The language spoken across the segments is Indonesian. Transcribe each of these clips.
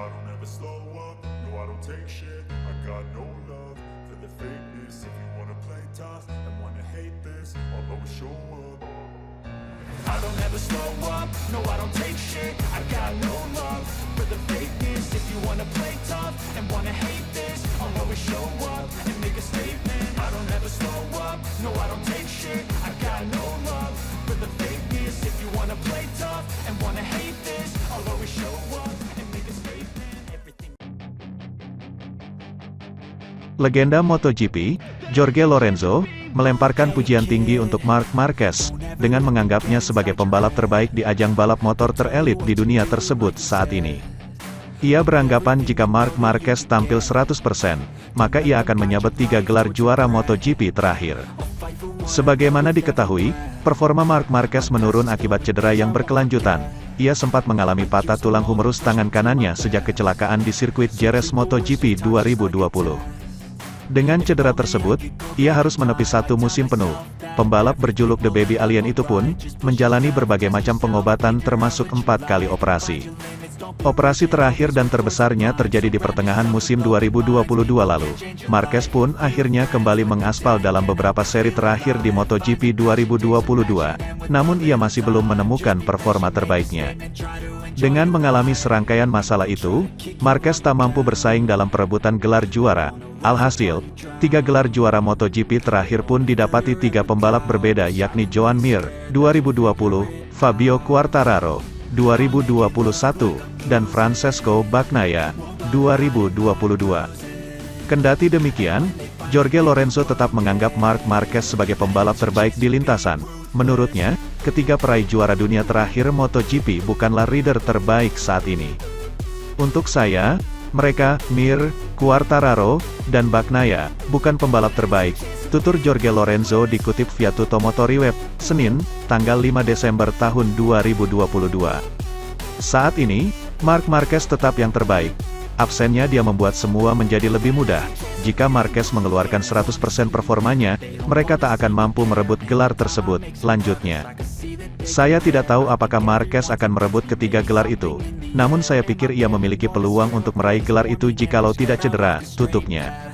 I don't ever slow up, no I don't take shit. I got no love for the fakeness. If you wanna play tough and wanna hate this, I'll always show up. I don't ever slow up, no I don't take shit. I got no love for the fakeness. If you wanna play tough and wanna hate this, I'll always show up and make a statement. I don't ever slow up, no I don't take shit. I got no love for the fakeness. If you wanna play tough and wanna hate this, I'll always show up and make a statement. Everything. Legenda MotoGP, Jorge Lorenzo, melemparkan pujian tinggi untuk Marc Marquez, dengan menganggapnya sebagai pembalap terbaik di ajang balap motor terelit di dunia tersebut saat ini. Ia beranggapan jika Marc Marquez tampil 100%, maka ia akan menyabet 3 gelar juara MotoGP terakhir. Sebagaimana diketahui, performa Marc Marquez menurun akibat cedera yang berkelanjutan. Ia sempat mengalami patah tulang humerus tangan kanannya sejak kecelakaan di sirkuit Jerez MotoGP 2020. Dengan cedera tersebut, ia harus menepi 1 musim penuh. Pembalap berjuluk The Baby Alien itu pun, menjalani berbagai macam pengobatan termasuk 4 kali operasi. Operasi terakhir dan terbesarnya terjadi di pertengahan musim 2022 lalu. Marquez pun akhirnya kembali mengaspal dalam beberapa seri terakhir di MotoGP 2022, namun ia masih belum menemukan performa terbaiknya. Dengan mengalami serangkaian masalah itu, Marquez tak mampu bersaing dalam perebutan gelar juara. Alhasil, 3 gelar juara MotoGP terakhir pun didapati 3 pembalap berbeda yakni Joan Mir, 2020, Fabio Quartararo, 2021, dan Francesco Bagnaia, 2022. Kendati demikian, Jorge Lorenzo tetap menganggap Marc Marquez sebagai pembalap terbaik di lintasan. Menurutnya, ketiga peraih juara dunia terakhir MotoGP bukanlah rider terbaik saat ini. Untuk saya, mereka, Mir, Quartararo, dan Bagnaia, bukan pembalap terbaik, tutur Jorge Lorenzo dikutip via Tutto Motori Web, Senin, tanggal 5 Desember tahun 2022. Saat ini, Marc Marquez tetap yang terbaik. Absennya dia membuat semua menjadi lebih mudah. Jika Marquez mengeluarkan 100% performanya, mereka tak akan mampu merebut gelar tersebut, lanjutnya. Saya tidak tahu apakah Marquez akan merebut ketiga gelar itu. Namun saya pikir ia memiliki peluang untuk meraih gelar itu jikalau tidak cedera, tutupnya.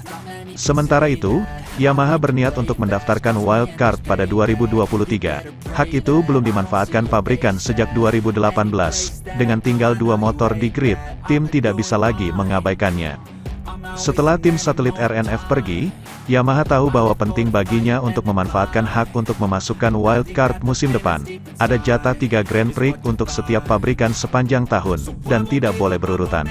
Sementara itu, Yamaha berniat untuk mendaftarkan wildcard pada 2023. Hak itu belum dimanfaatkan pabrikan sejak 2018. Dengan tinggal 2 motor di grid, tim tidak bisa lagi mengabaikannya. Setelah tim satelit RNF pergi, Yamaha tahu bahwa penting baginya untuk memanfaatkan hak untuk memasukkan wildcard musim depan. Ada jatah 3 Grand Prix untuk setiap pabrikan sepanjang tahun, dan tidak boleh berurutan.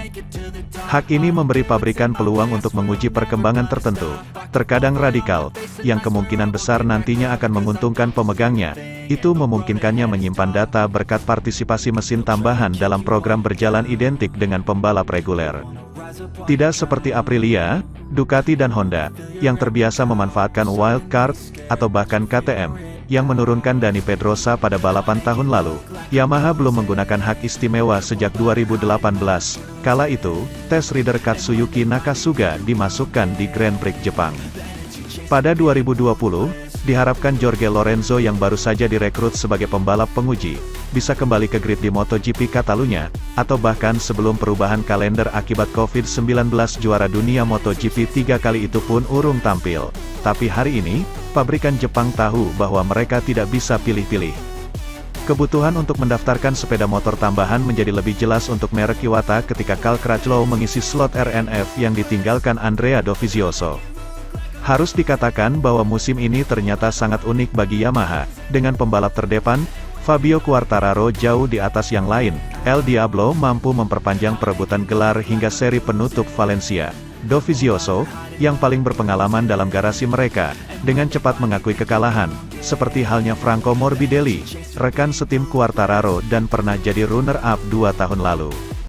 Hak ini memberi pabrikan peluang untuk menguji perkembangan tertentu, terkadang radikal, yang kemungkinan besar nantinya akan menguntungkan pemegangnya. Itu memungkinkannya menyimpan data berkat partisipasi mesin tambahan dalam program berjalan identik dengan pembalap reguler. Tidak seperti Aprilia, Ducati dan Honda, yang terbiasa memanfaatkan wildcard, atau bahkan KTM, yang menurunkan Dani Pedrosa pada balapan tahun lalu. Yamaha belum menggunakan hak istimewa sejak 2018, kala itu, tes rider Katsuyuki Nakasuga dimasukkan di Grand Prix Jepang. Pada 2020, diharapkan Jorge Lorenzo yang baru saja direkrut sebagai pembalap penguji, bisa kembali ke grid di MotoGP Catalunya, atau bahkan sebelum perubahan kalender akibat COVID-19 juara dunia MotoGP 3 kali itu pun urung tampil. Tapi hari ini, pabrikan Jepang tahu bahwa mereka tidak bisa pilih-pilih. Kebutuhan untuk mendaftarkan sepeda motor tambahan menjadi lebih jelas untuk merek Iwata ketika Cal Crutchlow mengisi slot RNF yang ditinggalkan Andrea Dovizioso. Harus dikatakan bahwa musim ini ternyata sangat unik bagi Yamaha, dengan pembalap terdepan, Fabio Quartararo jauh di atas yang lain. El Diablo mampu memperpanjang perebutan gelar hingga seri penutup Valencia. Dovizioso, yang paling berpengalaman dalam garasi mereka, dengan cepat mengakui kekalahan, seperti halnya Franco Morbidelli, rekan setim Quartararo dan pernah jadi runner-up 2 tahun lalu.